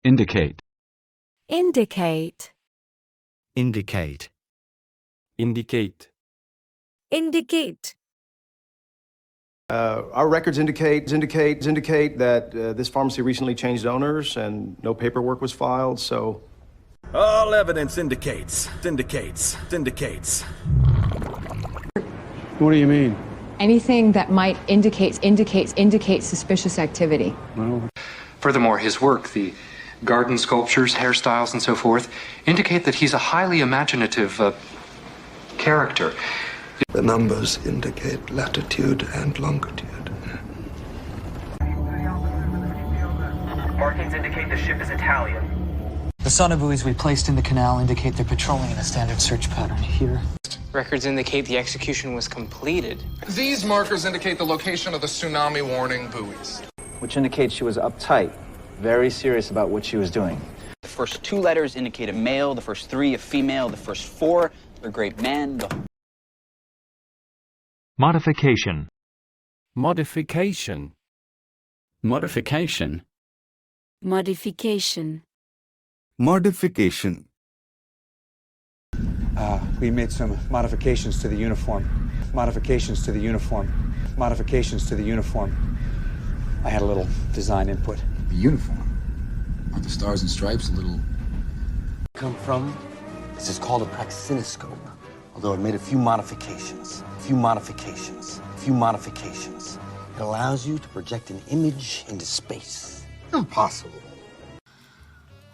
Indicate. Indicate. Indicate. Indicate. Indicate. Our records indicate that this pharmacy recently changed owners and no paperwork was filed, so... All evidence indicates. What do you mean? Anything that might indicate suspicious activity. Well, Furthermore, his work, the garden sculptures, hairstyles, and so forth, indicate that he's a highly imaginative character. The numbers indicate latitude and longitude. Markings indicate the ship is Italian. The sonobuoys we placed in the canal indicate they're patrolling in a standard search pattern here. Records indicate the execution was completed. These markers indicate the location of the tsunami warning buoys. Which indicates she was uptight, very serious about what she was doing. The first 2 letters indicate a male, the first 3 a female, the first 4 a great man. Modification. modification. Modification. Modification. Modification. We made some modifications to the uniform. Modifications to the uniform. Modifications to the uniform. I had a little design input. The uniform? Aren't the stars and stripes a little... Come from? This is called a praxinoscope. Although it made a few modifications. It allows you to project an image into space. Impossible.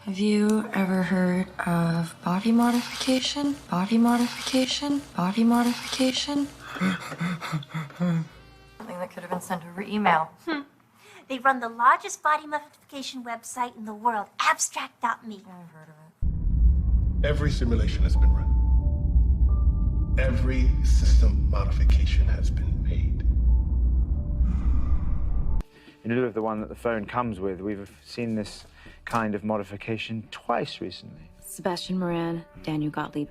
Have you ever heard of body modification? Body modification? Body modification? Something that could have been sent over email. They run the largest body modification website in the world, abstract.me. I've heard of it. Every simulation has been run. Every system modification has been made. In lieu of the one that the phone comes with, we've seen this kind of modification twice recently. Sebastian Moran, Daniel Gottlieb.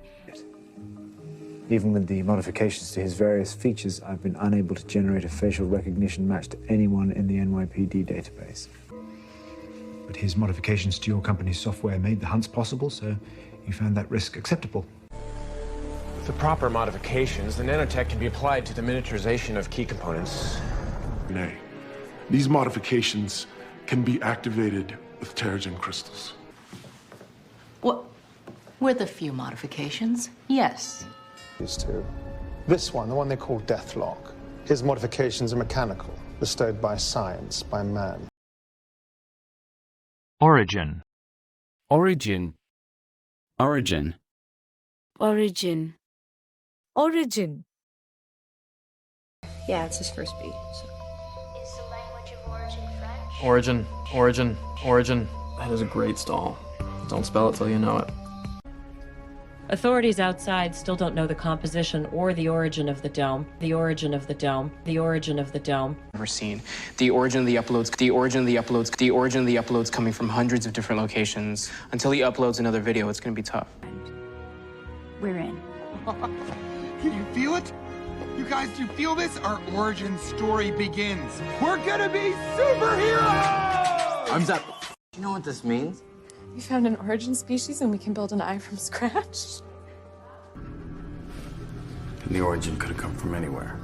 Even with the modifications to his various features, I've been unable to generate a facial recognition match to anyone in the NYPD database. But his modifications to your company's software made the hunts possible, so you found that risk acceptable. With the proper modifications, the nanotech can be applied to the miniaturization of key components. Nay, these modifications can be activated with Terrigen crystals. What? With a few modifications, yes. These two. This one, the one they call Deathlock, his modifications are mechanical, bestowed by science, by man. Origin. Origin. Origin. Origin. Origin. Yeah, it's his first B. So. Is the language of origin French? Origin. That is a great stall. Don't spell it till you know it. Authorities outside still don't know the composition or the origin of the dome. The origin of the dome. Never seen. The origin of the uploads coming from hundreds of different locations. Until he uploads another video, it's gonna be tough. We're in. Can you feel it? You guys, do you feel this? Our origin story begins. We're gonna be superheroes! Arms up. You know what this means? We found an origin species and we can build an eye from scratch. And the origin could have come from anywhere.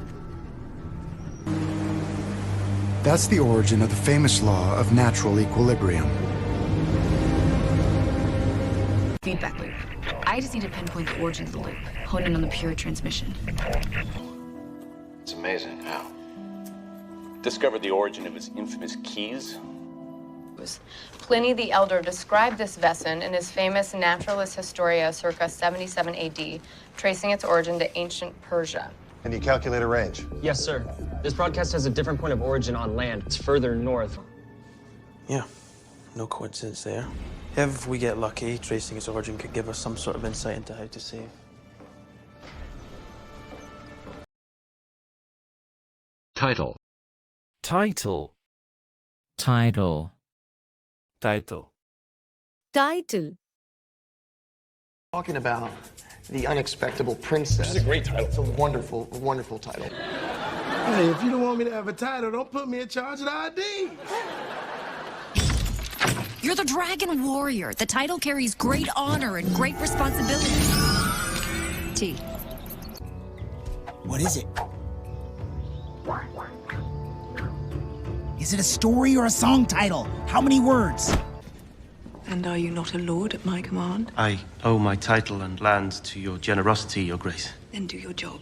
That's the origin of the famous law of natural equilibrium. Feedback loop. I just need to pinpoint the origin of the loop, hone in on the pure transmission. It's amazing how. Discovered the origin of his infamous keys. Pliny the Elder described this vesen in his famous Naturalis Historia circa 77 AD, tracing its origin to ancient Persia. Can you calculate a range? Yes, sir. This broadcast has a different point of origin on land. It's further north. Yeah, no coincidence there. If we get lucky, tracing its origin could give us some sort of insight into how to save. Title. Title. Title. Title. Title. Talking about The Unexpectable Princess. This is a great title. It's a wonderful, wonderful title. Hey, if you don't want me to have a title, don't put me in charge of the ID. You're You're the Dragon Warrior. The title carries great honor and great responsibility. T. What is it? Is it a story or a song title? How many words? And are you not a lord at my command? I owe my title and lands to your generosity, Your Grace. Then do your job.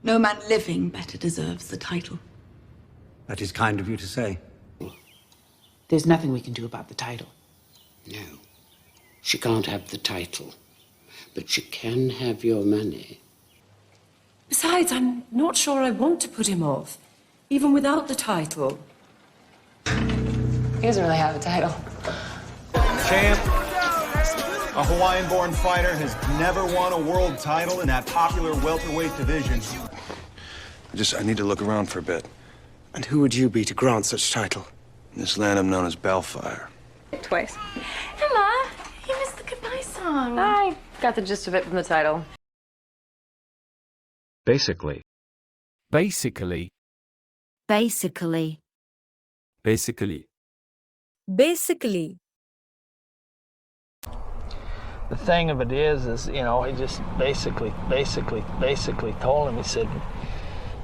No man living better deserves the title. That is kind of you to say. There's nothing we can do about the title. No. She can't have the title. But she can have your money. Besides, I'm not sure I want to put him off, even without the title. He doesn't really have a title. Champ, a Hawaiian-born fighter has never won a world title in that popular welterweight division. I need to look around for a bit. And who would you be to grant such title? In this land I'm known as Bellfire. Twice. Emma, you missed the goodbye song. I got the gist of it from the title. Basically. Basically. Basically. Basically. Basically. The thing of it is, you know, he just basically told him, he said,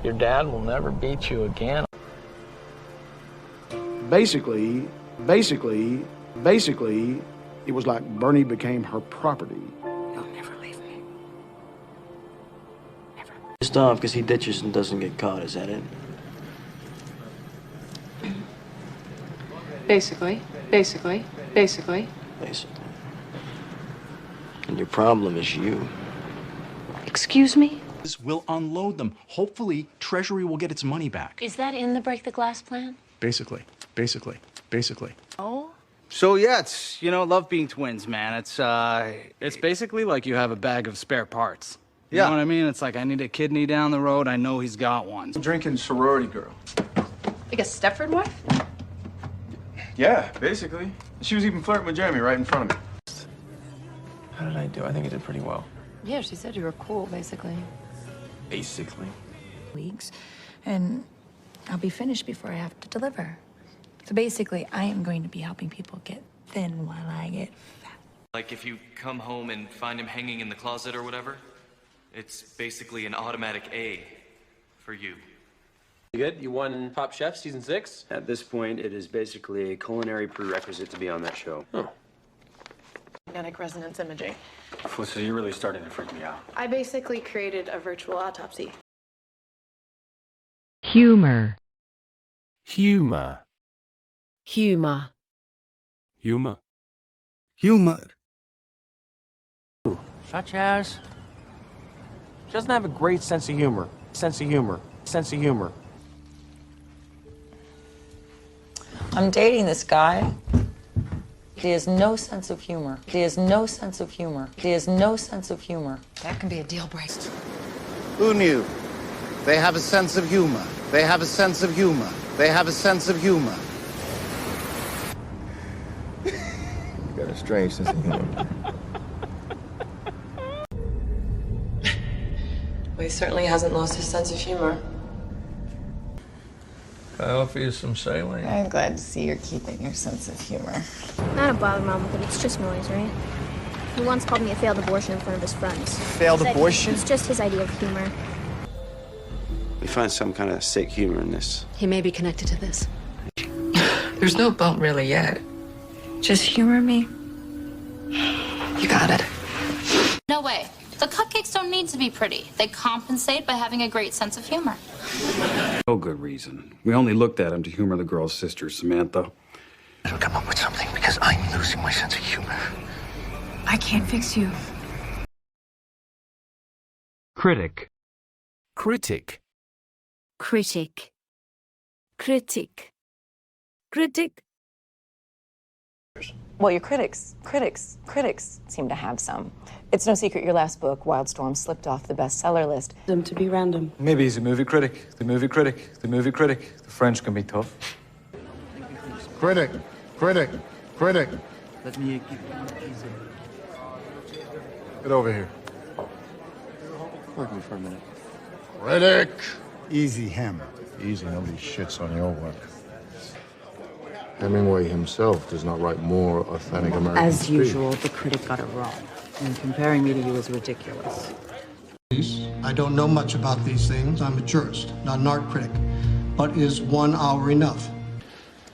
your dad will never beat you again. Basically, it was like Bernie became her property. You'll never leave me. Pissed off because he ditches and doesn't get caught, is that it? Basically. Basically. And your problem is you. Excuse me? We'll unload them. Hopefully, Treasury will get its money back. Is that in the break the glass plan? Basically. Oh? So yeah, it's, you know, love being twins, man. It's basically like you have a bag of spare parts. You Yeah. know what I mean? It's like I need a kidney down the road, I know he's got one. Drinking sorority girl. Like a Stepford wife? Yeah, basically. She was even flirting with Jeremy right in front of me. How did I do? I think I did pretty well. Yeah, she said you were cool, basically. Basically. Weeks. And I'll be finished before I have to deliver. So basically, I am going to be helping people get thin while I get fat. Like if you come home and find him hanging in the closet or whatever, it's basically an automatic A for you. You good? You won Top Chef season 6? At this point, it is basically a culinary prerequisite to be on that show. Oh. Magnetic resonance imaging. So you're really starting to freak me out. I basically created a virtual autopsy. Humor. Humor. Humor. Humor. Humor. Such as? She doesn't have a great sense of humor. Sense of humor. I'm dating this guy. He has no sense of humor. He has no sense of humor. He has no sense of humor. That can be a deal breaker. Who knew? They have a sense of humor. They have a sense of humor. They have a sense of humor. You got a strange sense of humor. Well, he certainly hasn't lost his sense of humor. Can I offer you some saline? I'm glad to see you're keeping your sense of humor. Not a bother, Mama, but it's just noise, right? He once called me a failed abortion in front of his friends. Failed He said abortion? It's just his idea of humor. We find some kind of sick humor in this. He may be connected to this. There's no bump really yet. Just humor me. You got it. No way. The cupcakes don't need to be pretty. They compensate by having a great sense of humor. No good reason. We only looked at him to humor the girl's sister, Samantha. I'll come up with something because I'm losing my sense of humor. I can't fix you. Critic. Critic. Critic. Well, your critics seem to have some. It's no secret your last book, Wildstorm, slipped off the bestseller list. Them to be random. Maybe he's a movie critic. The French can be tough. Critic. Let me Get over here. Work me for a minute. Critic. Easy, him. Easy, nobody shits on your work. Hemingway himself does not write more authentic American As speech. usual, the critic got it wrong. And comparing me to you is ridiculous. I don't know much about these things. I'm a jurist, not an art critic. But is 1 hour enough?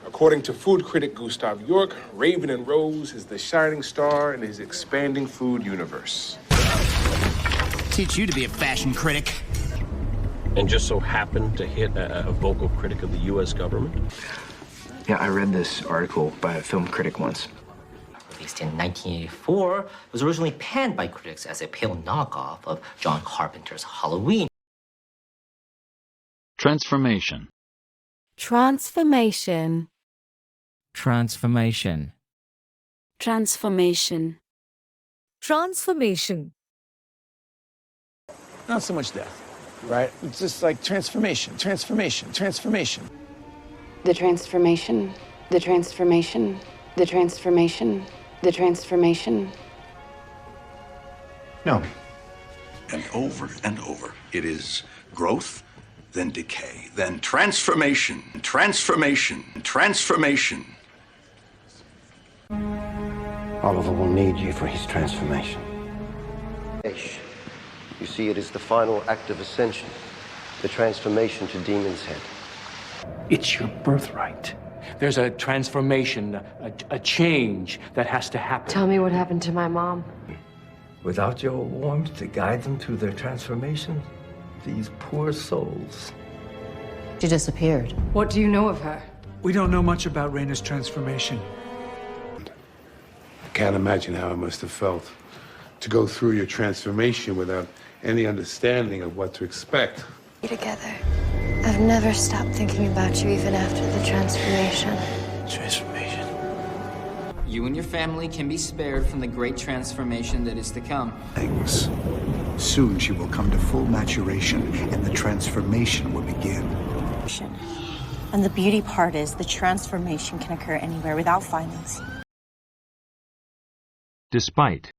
According to food critic Gustav York, Raven and Rose is the shining star in his expanding food universe. Teach you to be a fashion critic. And just so happened to hit a vocal critic of the U.S. government? Yeah, I read this article by a film critic once. Released in 1984, it was originally panned by critics as a pale knockoff of John Carpenter's Halloween. Transformation. Transformation. Transformation. Transformation. Transformation. Not so much death, right? It's just like transformation, transformation, transformation. The transformation. The transformation. The transformation. The transformation. No. And over. It is growth, then decay, then transformation, transformation, transformation. Oliver will need you for his transformation. You see, it is the final act of ascension, the transformation to Demon's Head. It's your birthright. There's a transformation, a change that has to happen. Tell me what happened to my mom. Without your warmth to guide them through their transformation, these poor souls. She disappeared. What do you know of her? We don't know much about Raina's transformation. I can't imagine how it must have felt to go through your transformation without any understanding of what to expect. Together. I've never stopped thinking about you even after the transformation. Transformation. You and your family can be spared from the great transformation that is to come. Things. Soon she will come to full maturation, and the transformation will begin. And the beauty part is the transformation can occur anywhere without finals. Despite.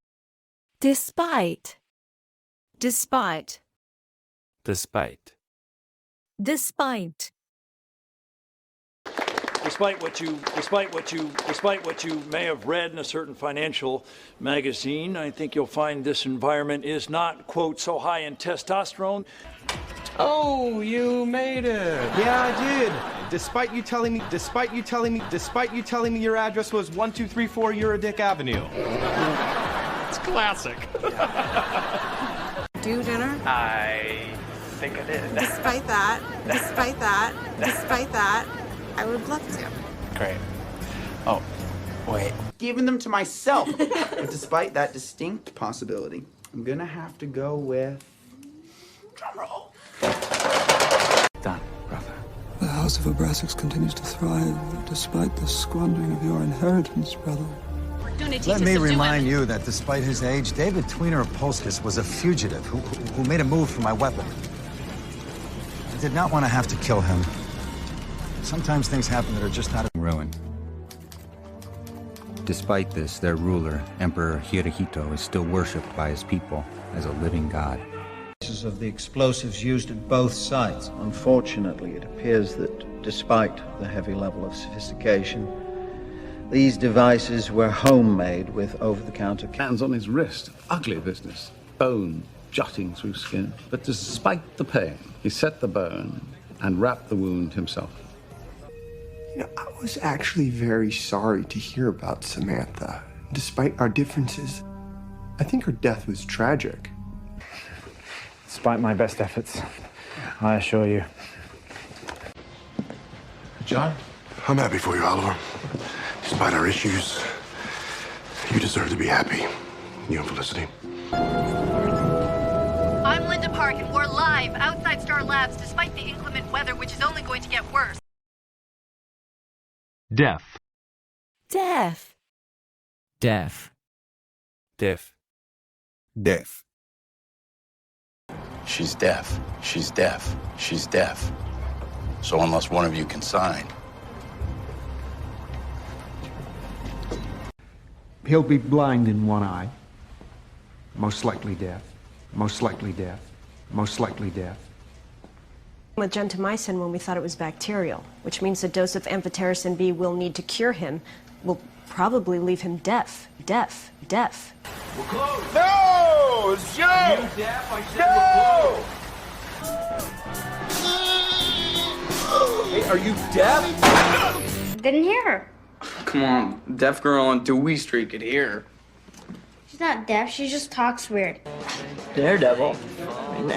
Despite. Despite. Despite. Despite. Despite what you may have read in a certain financial magazine, I think you'll find this environment is not, quote, so high in testosterone. Oh, you made it. Yeah, I did. Despite you telling me your address was 1234 Eurodick Avenue. It's classic. Do dinner? I think I did. Despite that, I would love to. Great. Oh, wait. Giving them to myself. Despite that distinct possibility, I'm gonna have to go with... drumroll. Done, brother. The House of Abraxas continues to thrive despite the squandering of your inheritance, brother. Let me remind you that despite his age, David Tweener of Polskis was a fugitive who made a move for my weapon. I did not want to have to kill him. Sometimes things happen that are just out of ruin. Despite this, their ruler, Emperor Hirohito, is still worshipped by his people as a living god. Of the explosives used at both sites. Unfortunately, it appears that despite the heavy level of sophistication, these devices were homemade with over-the-counter hands on his wrist. Ugly business. Bone jutting through skin. But despite the pain, he set the bone and wrapped the wound himself. You know, I was actually very sorry to hear about Samantha. Despite our differences, I think her death was tragic. Despite my best efforts, I assure you. John? I'm happy for you, Oliver. Despite our issues, you deserve to be happy. You and Felicity. I'm Linda Park, and we're live outside Star Labs despite the inclement weather, which is only going to get worse. Deaf. Deaf. Deaf. Deaf. Deaf. She's deaf. She's deaf. She's deaf. So unless one of you can sign. He'll be blind in one eye. Most likely deaf. Most likely deaf. Most likely deaf. with gentamicin when we thought it was bacterial, which means a dose of amphotericin B we'll need to cure him will probably leave him deaf. We're closed. No! It's Joe! Are you deaf? I said we're closed. Hey, are you deaf? Didn't hear her. Come on, deaf girl on TOEIC Street could hear her. She's not deaf, she just talks weird. Daredevil.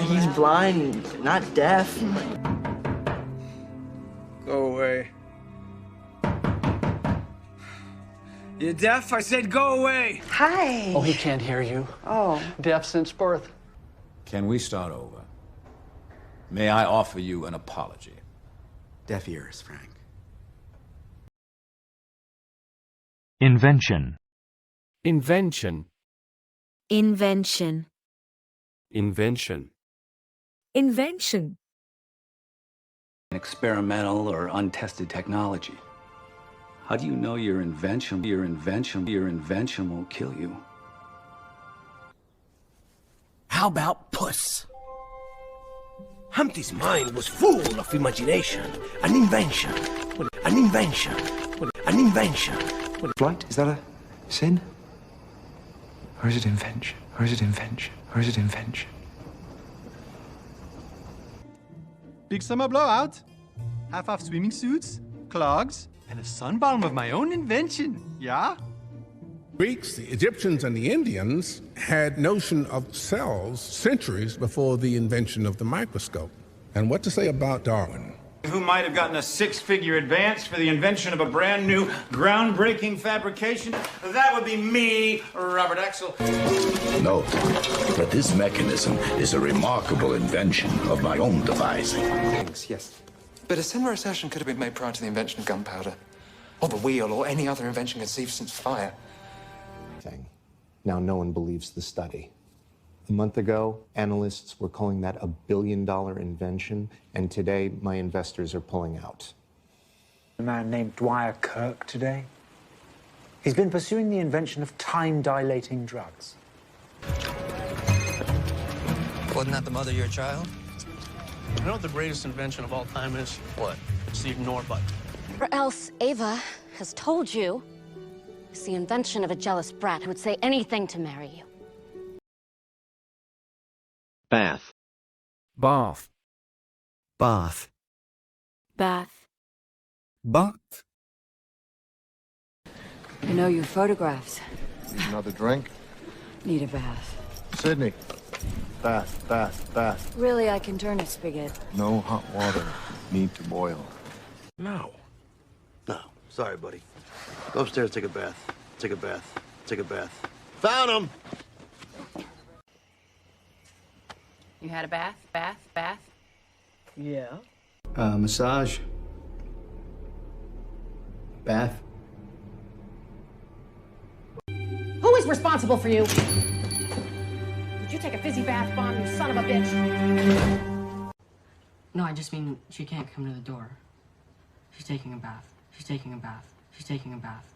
He's blind, not deaf. Go away. You deaf? I said go away. Hi. Oh, he can't hear you. Oh. Deaf since birth. Can we start over? May I offer you an apology? Deaf ears, Frank. Invention. Invention. Invention. Invention. Invention. Experimental or untested technology. How do you know your invention will kill you? How about puss? Humpty's mind was full of imagination, an invention, an invention, an invention. Flight? Is that a sin? Or is it invention? Or is it invention? Or is it invention? Big summer blowout, half-off swimming suits, clogs, and a sunbalm of my own invention, yeah? Greeks, the Egyptians, and the Indians had notion of cells centuries before the invention of the microscope. And what to say about Darwin? Who might have gotten a six-figure advance for the invention of a brand new, groundbreaking fabrication? That would be me, Robert Axel. Note that this mechanism is a remarkable invention of my own devising. Thanks, yes. But a similar assertion could have been made prior to the invention of gunpowder, or the wheel, or any other invention conceived since fire. Now no one believes the study. A month ago, analysts were calling that a billion-dollar invention, and today my investors are pulling out. A man named Dwyer Kirk today. He's been pursuing the invention of time-dilating drugs. Wasn't that the mother of your child? You know what the greatest invention of all time is? What? It's the ignore button. Or else Ava has told you it's the invention of a jealous brat who would say anything to marry you. Bath. Bath. Bath. Bath. Bath. I know your photographs. Another drink? Need a bath. Sydney. Bath, bath, bath. Really, I can turn a spigot. No hot water. Need to boil. No. No. Sorry, buddy. Go upstairs, take a bath. Take a bath. Take a bath. Found him! You had a bath? Bath? Yeah. Massage. Bath. Who is responsible for you? Did you take a fizzy bath bomb, you son of a bitch? No, I just mean she can't come to the door. She's taking a bath. She's taking a bath. She's taking a bath.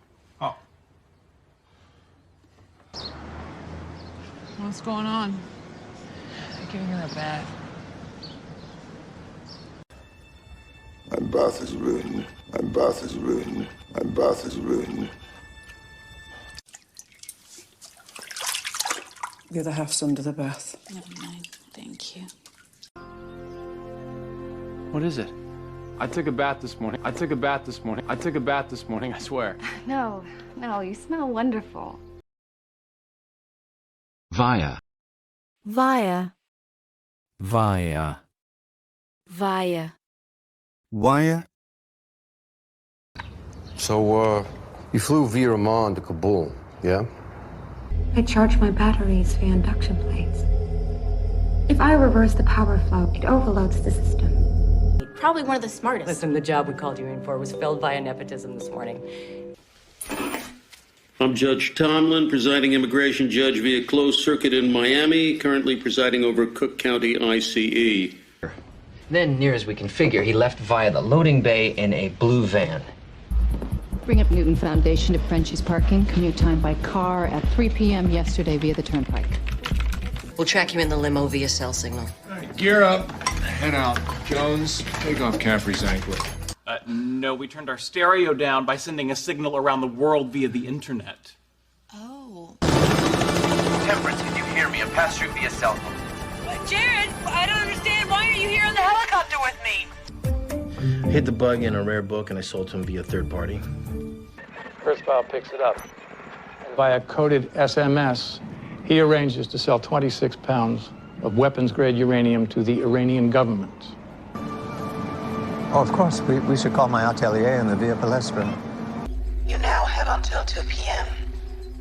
Oh. What's going on? I'm giving her a bath. My bath is ruined. My bath is ruined. My bath is ruined. The other half's under the bath. Never mind. Thank you. What is it? I took a bath this morning. I took a bath this morning. I took a bath this morning, I swear. No, you smell wonderful. Via. Via. Via. Via. Wire? So, you flew via Oman to Kabul, yeah? I charge my batteries via induction plates. If I reverse the power flow, it overloads the system. Probably one of the smartest. Listen, the job we called you in for was filled via nepotism this morning. I'm Judge Tomlin, presiding immigration judge via closed circuit in Miami, currently presiding over Cook County ICE. Then, near as we can figure, he left via the loading bay in a blue van. Bring up Newton Foundation to Frenchie's parking. Commute time by car at 3 p.m. yesterday via the turnpike. We'll track you in the limo via cell signal. Gear up. Head out. Jones, take off Caffrey's anklet. No, we turned our stereo down by sending a signal around the world via the internet. Oh. Temperance, can you hear me? I'm passed through via cell phone. Jared, I don't understand. Why are you here in the helicopter with me? I hid the bug in a rare book and I sold to him via third party. First file picks it up. Via coded SMS, he arranges to sell 26 pounds of weapons-grade uranium to the Iranian government. Oh, of course. We should call my atelier in the Via Palestra. You now have until 2 p.m.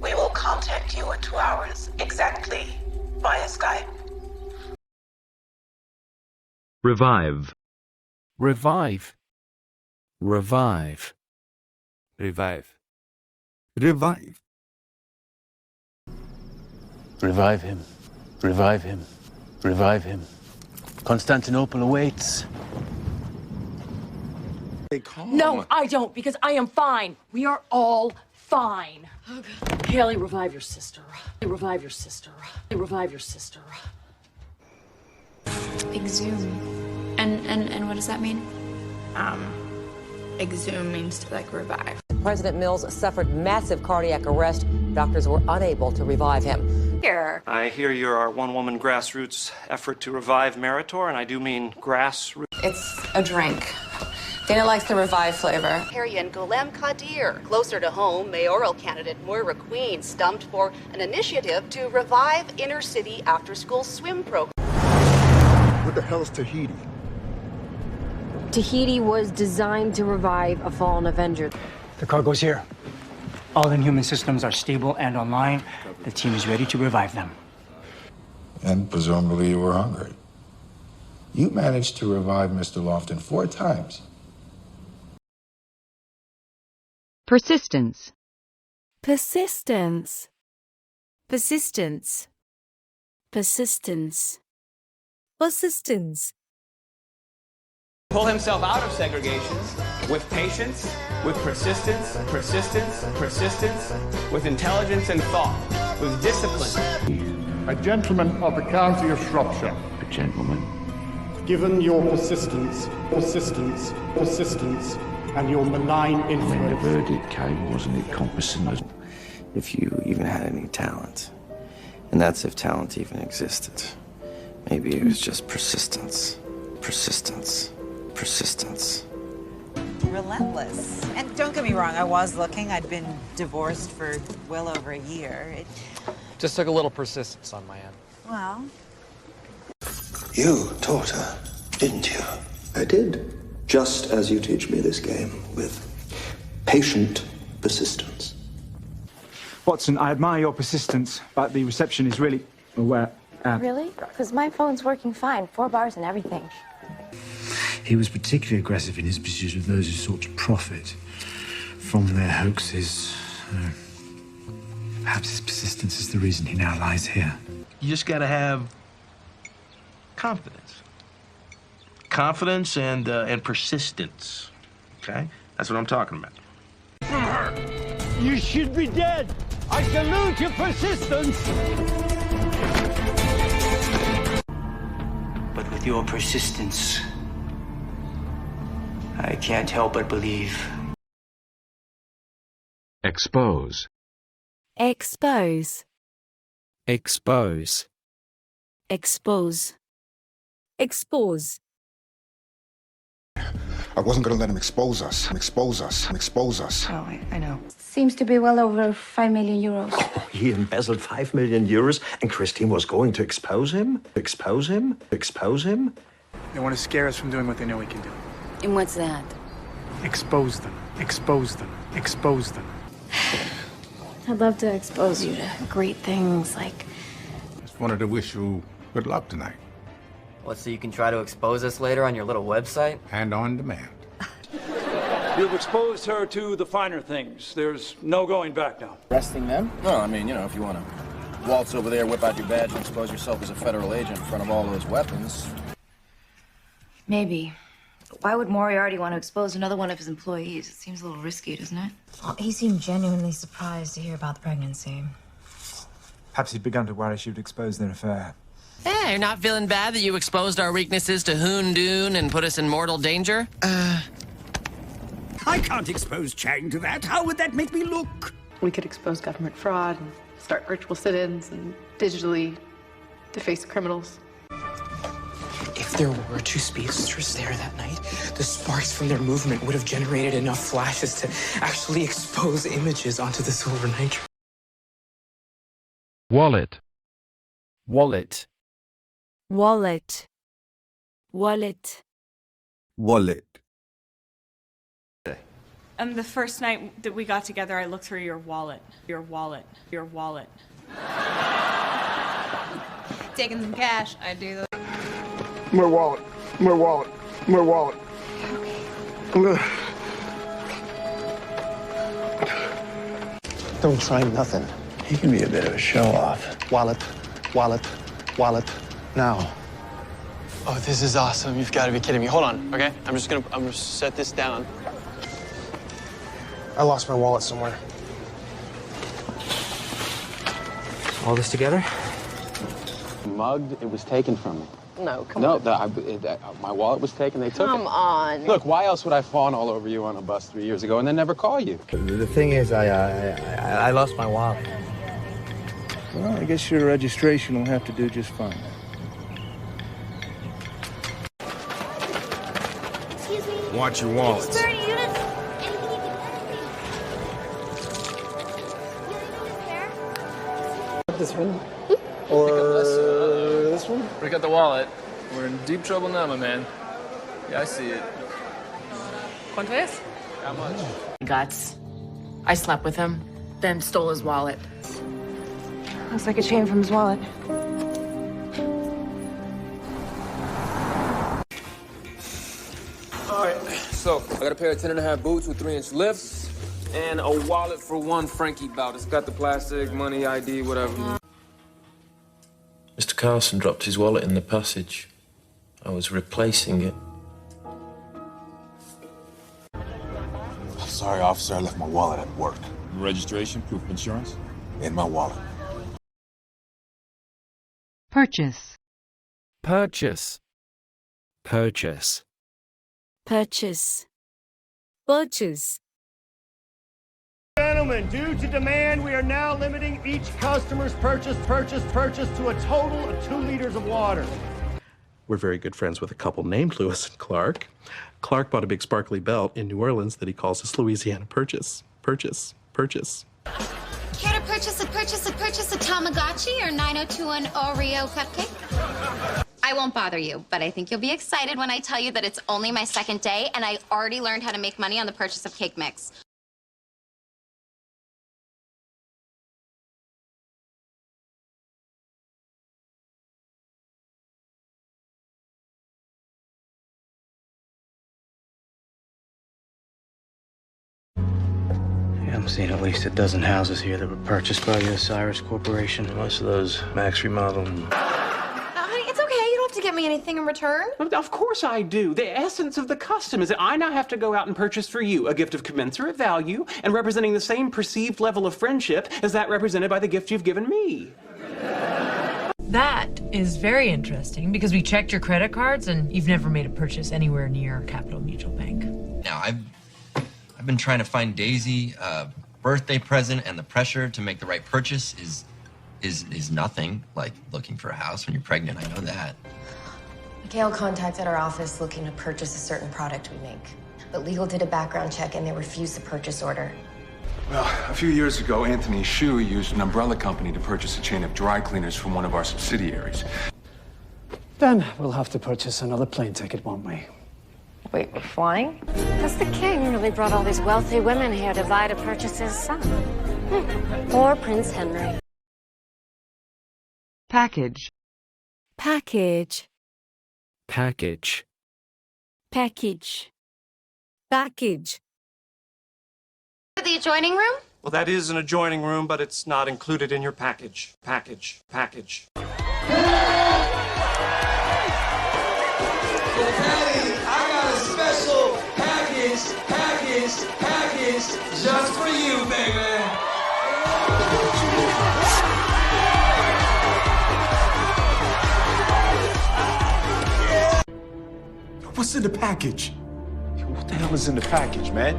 We will contact you in 2 hours exactly via Skype. Revive. Revive. Revive. Revive. Revive. Revive him. Revive him. Revive him. Constantinople awaits. No, I don't, because I am fine. We are all fine. Oh, God. Haley, revive your sister. Revive your sister. Revive your sister. Exhume. And what does that mean? Exhume means to, like, revive. President Mills suffered massive cardiac arrest. Doctors were unable to revive him. Here. I hear you're our one-woman grassroots effort to revive Meritor, and I do mean grassroots. It's a drink. Dana likes the revive flavor. Harry and Golem Kadir. Closer to home, mayoral candidate Moira Queen stumped for an initiative to revive inner-city after-school swim program. What the hell is Tahiti? Tahiti was designed to revive a fallen Avenger. The cargo's here. All inhuman systems are stable and online. The team is ready to revive them. And presumably you were hungry. You managed to revive Mr. Lofton 4 times. Persistence. Persistence. Persistence. Persistence. Persistence. Pull himself out of segregation with patience, with persistence, persistence, persistence, with intelligence and thought, with discipline. A gentleman of the county of Shropshire. A gentleman. Given your persistence, persistence, persistence, and your malign influence. The verdict came, wasn't it, compassing? If you even had any talent, and that's if talent even existed. Maybe it was just persistence, persistence, persistence. Relentless. And don't get me wrong, I was looking. I'd been divorced for well over a year. Just took a little persistence on my end. Well... You taught her, didn't you? I did. Just as you teach me this game, with patient persistence. Watson, I admire your persistence, but the reception is really... where... Really? Because my phone's working fine. 4 bars and everything. He was particularly aggressive in his pursuit of those who sought to profit from their hoaxes. Perhaps his persistence is the reason he now lies here. You just gotta have confidence. Confidence and persistence. Okay? That's what I'm talking about. From her. You should be dead. I salute your persistence. But with your persistence, I can't help but believe. Expose. Expose. Expose. Expose. Expose. I wasn't going to let him expose us. Expose us. Expose us. Oh, I know. Seems to be well over 5 million euros. Oh, he embezzled 5 million euros, and Christine was going to expose him? Expose him? Expose him? They want to scare us from doing what they know we can do. And what's that? Expose them. Expose them. Expose them. I'd love to expose you to great things like... Just wanted to wish you good luck tonight. What, so you can try to expose us later on your little website? And on demand. You've exposed her to the finer things. There's no going back now. Arresting them? No, I mean, you know, if you want to waltz over there, whip out your badge, and expose yourself as a federal agent in front of all those weapons. Maybe. Why would Moriarty want to expose another one of his employees? It seems a little risky, doesn't it? He seemed genuinely surprised to hear about the pregnancy. Perhaps he'd begun to worry she would expose their affair. Hey, you're not feeling bad that you exposed our weaknesses to Hoondoon and put us in mortal danger? I can't expose Chang to that. How would that make me look? We could expose government fraud and start virtual sit-ins and digitally deface criminals. If there were two speedsters there that night, the sparks from their movement would have generated enough flashes to actually expose images onto the silver nitride. Wallet. Wallet. Wallet. Wallet. Wallet. The first night that we got together, I looked through your wallet. Your wallet. Your wallet. Taking some cash. I do that. My wallet. My wallet. My wallet. Don't try nothing. He can be a bit of a show-off. Wallet, wallet, wallet, now. Oh, this is awesome. You've got to be kidding me. Hold on, okay? I'm gonna set this down. I lost my wallet somewhere. All this together? Mugged, it was taken from me. No, come on. My wallet was taken, they took it. Come on. Look, why else would I fawn all over you on a bus 3 years ago and then never call you? The thing is, I lost my wallet. Well, I guess your registration will have to do just fine. Excuse me. Watch your wallets. 30 units. Anything you can This one? Or this one? We got the wallet. We're in deep trouble now, my man. Yeah, I see it. ¿Cuánto es? How much? Guts. I slept with him, then stole his wallet. Looks like a chain from his wallet. All right, so I got a pair of 10.5 boots with 3-inch lifts and a wallet for one Frankie bout. It's got the plastic, money, ID, whatever. Mr. Carson dropped his wallet in the passage. I was replacing it. I'm sorry, officer. I left my wallet at work. Registration, proof of insurance, in my wallet. Purchase. Purchase. Purchase. Purchase. Purchase. Gentlemen, due to demand, we are now limiting each customer's purchase to a total of 2 liters of water. We're very good friends with a couple named Lewis and Clark. Clark bought a big sparkly belt in New Orleans that he calls his Louisiana purchase. Purchase. Purchase. Care to purchase a Tamagotchi or 90210 Oreo cupcake? I won't bother you, but I think you'll be excited when I tell you that it's only my second day and I already learned how to make money on the purchase of cake mix. I'm seeing at least a dozen houses here that were purchased by the Osiris Corporation. Most of those max remodel. Honey, it's okay. You don't have to get me anything in return. Of course I do. The essence of the custom is that I now have to go out and purchase for you a gift of commensurate value and representing the same perceived level of friendship as that represented by the gift you've given me. That is very interesting because we checked your credit cards and you've never made a purchase anywhere near Capital Mutual Bank. Now, I've been trying to find Daisy a birthday present, and the pressure to make the right purchase is nothing like looking for a house when you're pregnant. I know that. Mikhail contacted our office looking to purchase a certain product we make. But legal did a background check and they refused the purchase order. Well, a few years ago, Anthony Shu used an umbrella company to purchase a chain of dry cleaners from one of our subsidiaries. Then we'll have to purchase another plane ticket, won't we? Wait, we're flying? Because the king really brought all these wealthy women here to vie to purchase his son. Poor Prince Henry. Package. Package. Package. Package. Package. The adjoining room? Well, that is an adjoining room, but it's not included in your package. Package. Package, just for you, baby. What's in the package? Yo, what the hell is in the package, man?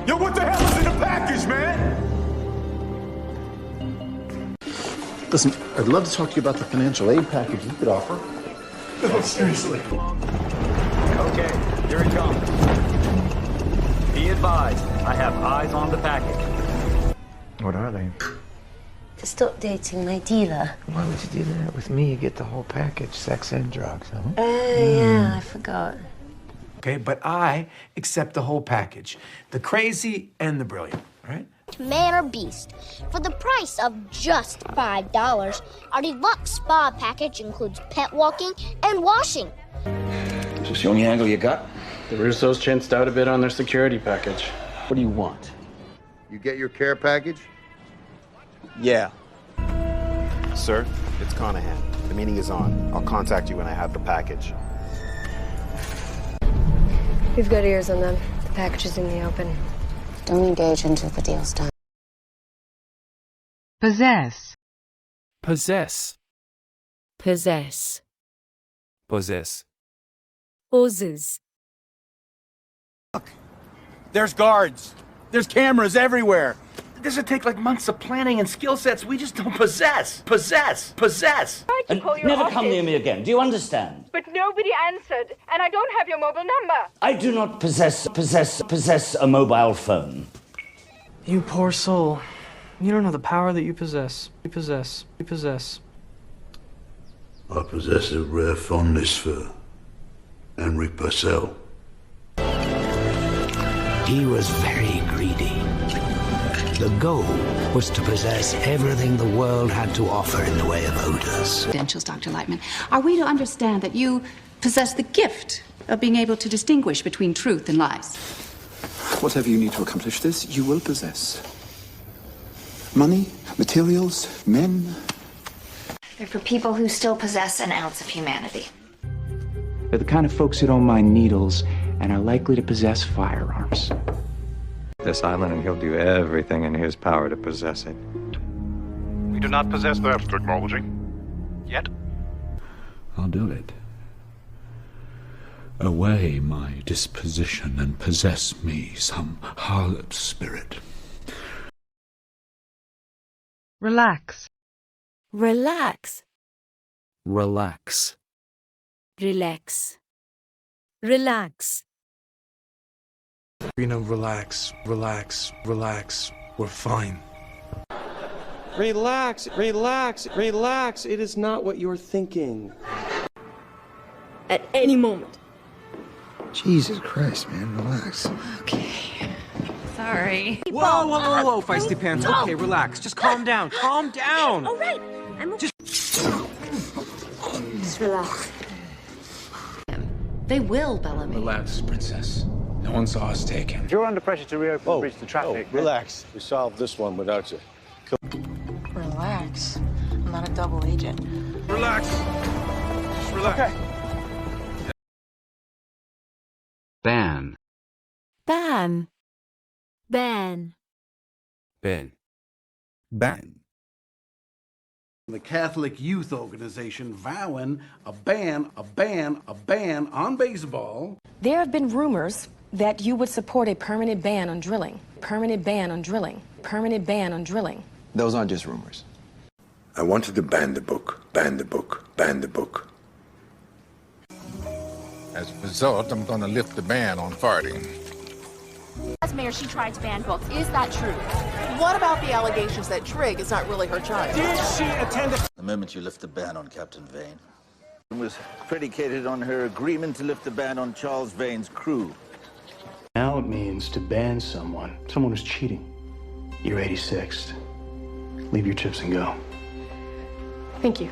Yo, what the hell is in the package, man? Listen, I'd love to talk to you about the financial aid package you could offer. No, seriously. Okay, here it comes. Be advised, I have eyes on the package. What are they? To stop dating my dealer. Why would you do that? With me, you get the whole package, sex and drugs, huh? Yeah, I forgot. Okay, but I accept the whole package. The crazy and the brilliant, right? Man or beast. For the price of just $5, our deluxe spa package includes pet walking and washing. Is this the only angle you got? The Russos chanced out a bit on their security package. What do you want? You get your care package? Yeah. Sir, it's Conahan. The meeting is on. I'll contact you when I have the package. We've got ears on them. The package is in the open. Don't engage until the deal's done. Possess. Possess. Possess. Possess. Poses. There's guards. There's cameras everywhere. This would take like months of planning and skill sets we just don't possess. Possess. And never come near me again. Do you understand? But nobody answered, and I don't have your mobile number. I do not possess a mobile phone. You poor soul. You don't know the power that you possess. You possess. I possess a rare fondness for Henry Purcell. He was very greedy. The goal was to possess everything the world had to offer in the way of odors. Credentials, Dr. Lightman. Are we to understand that you possess the gift of being able to distinguish between truth and lies? Whatever you need to accomplish this, you will possess. Money, materials, men. They're for people who still possess an ounce of humanity. They're the kind of folks who don't mind needles and are likely to possess firearms. This island, and he'll do everything in his power to possess it. We do not possess that technology. Yet. I'll do it. Away my disposition and possess me some harlot spirit. Relax. Relax. Relax. Relax. Relax. We're fine. Relax. It is not what you're thinking. At any moment. Jesus Christ, man, relax. Okay. Sorry. Whoa, feisty pants. No. Okay, relax. Just calm down. Calm down. All right. I'm okay. Just relax. They will, Bellamy. Relax, princess. No one saw us take him. You're under pressure to reopen the breach of traffic. Relax. We solved this one without you. Relax. I'm not a double agent. Relax. Just relax. Okay. Ban. Ban. The Catholic Youth Organization vowing a ban on baseball. There have been rumors that you would support a permanent ban on drilling. Permanent ban on drilling. Permanent ban on drilling. Those aren't just rumors. I wanted to ban the book. As a result, I'm going to lift the ban on farting. As mayor, she tried to ban books. Is that true? What about the allegations that Trigg is not really her child? Did she attend The moment you lift the ban on Captain Vane, it was predicated on her agreement to lift the ban on Charles Vane's crew. Now it means to ban someone who's cheating. You're 86th. Leave your chips and go. Thank you.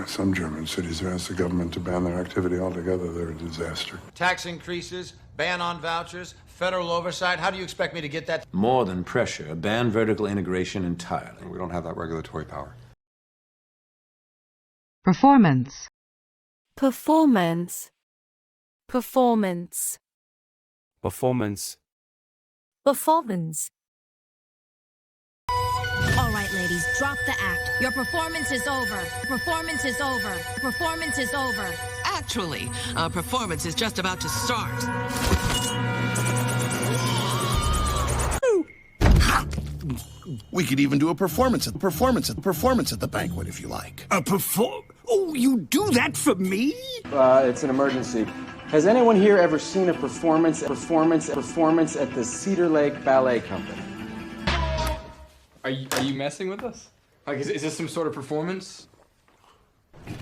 Some German cities have asked the government to ban their activity altogether. They're a disaster. Tax increases, ban on vouchers, federal oversight. How do you expect me to get that? More than pressure, ban vertical integration entirely. We don't have that regulatory power. Performance. Performance. All right, ladies, drop the act. Your performance is over. Performance is over. Actually, our performance is just about to start. We could even do a performance at the banquet if you like. Oh, you do that for me? It's an emergency. Has anyone here ever seen a performance at the Cedar Lake Ballet Company? Are you messing with us? Like, is this some sort of performance?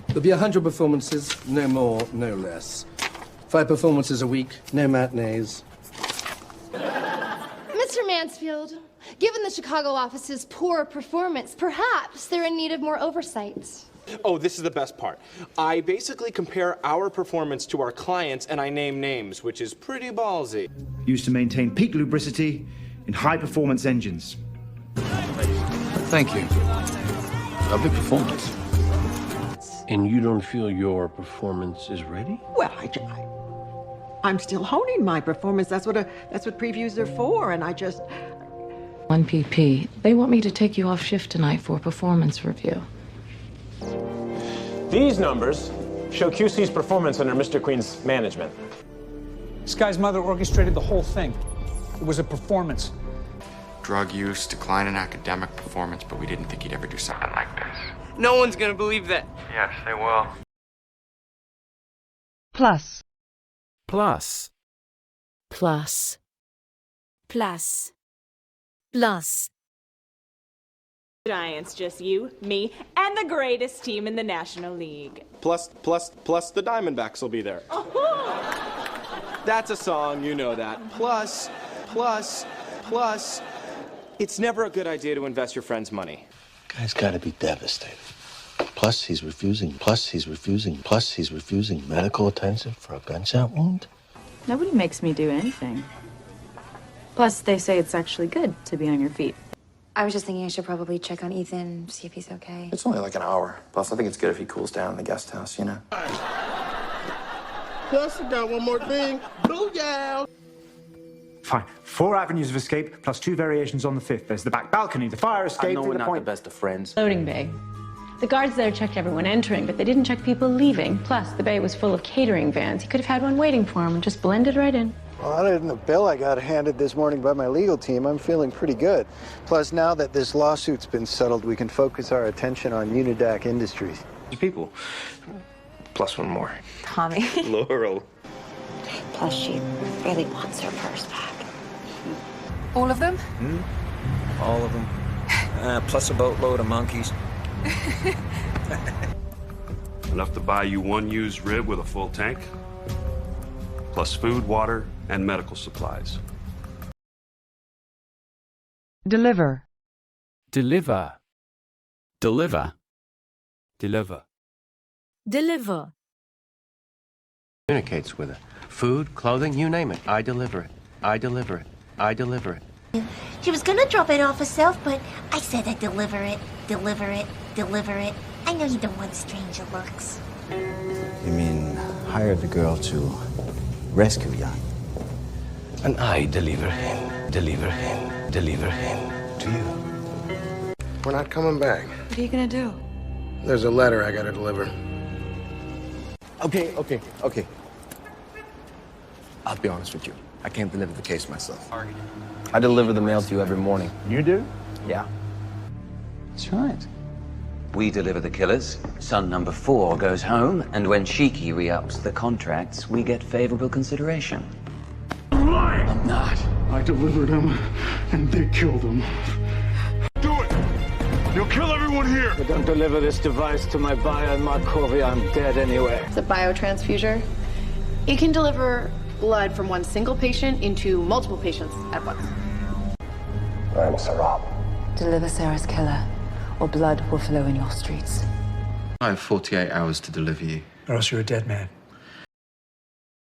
There'll be 100 performances, no more, no less. 5 performances a week, no matinees. Mr. Mansfield, given the Chicago office's poor performance, perhaps they're in need of more oversight. Oh, this is the best part. I basically compare our performance to our clients and I name names, which is pretty ballsy. Used to maintain peak lubricity in high-performance engines. Thank you. Lovely performance. And you don't feel your performance is ready? Well, I'm still honing my performance. That's what previews are for, and I just... 1PP. They want me to take you off shift tonight for a performance review. These numbers show QC's performance under Mr. Queen's management. This guy's mother orchestrated the whole thing. It was a performance. Drug use, decline in academic performance, but we didn't think he'd ever do something like this. No one's gonna believe that. Yes, they will. Plus. Plus. Plus. Plus. Plus. Giants, just you, me, and the greatest team in the National League. Plus the Diamondbacks will be there. That's a song, you know that. Plus. It's never a good idea to invest your friend's money. Guy's got to be devastated. Plus, he's refusing medical attention for a gunshot wound. Nobody makes me do anything. Plus, they say it's actually good to be on your feet. I was just thinking I should probably check on Ethan, see if he's okay. It's only like an hour. Plus, I think it's good if he cools down in the guest house, you know? Plus, I got one more thing. Booyah! Fine. 4 avenues of escape, plus 2 variations on the 5th. There's the back balcony, the fire escape... I know we're not the best of friends. Loading bay. The guards there checked everyone entering, but they didn't check people leaving. Plus, the bay was full of catering vans. He could have had one waiting for him and just blended right in. Well, other than the bill I got handed this morning by my legal team, I'm feeling pretty good. Plus, now that this lawsuit's been settled, we can focus our attention on Unidac Industries. People. Plus one more. Tommy. Laurel. Plus, she really wants her purse back. All of them? All of them. Plus a boatload of monkeys. Enough to buy you 1 used rib with a full tank, plus food, water, and medical supplies. Deliver. Deliver. Deliver. Deliver. Deliver. Communicates with her. Food, clothing, you name it. I deliver it. I deliver it. I deliver it. She was gonna drop it off herself, but I said I'd deliver it. I know you don't want stranger looks. You mean hire the girl to rescue Jan? And I deliver him to you. We're not coming back. What are you gonna do? There's a letter I gotta deliver. Okay. I'll be honest with you. I can't deliver the case myself. I deliver the mail to you every morning. You do? Yeah. That's right. We deliver the killers. Son number 4 goes home, and when Shiki re-ups the contracts, we get favorable consideration. I'm not. I delivered him, and they killed him. Do it! You'll kill everyone here! But don't deliver this device to my buyer in Markovia. I'm dead anyway. It's a biotransfuser. It can deliver blood from one single patient into multiple patients at once. I'm Sarab. Deliver Sarah's killer, or blood will flow in your streets. I have 48 hours to deliver you. Or else you're a dead man.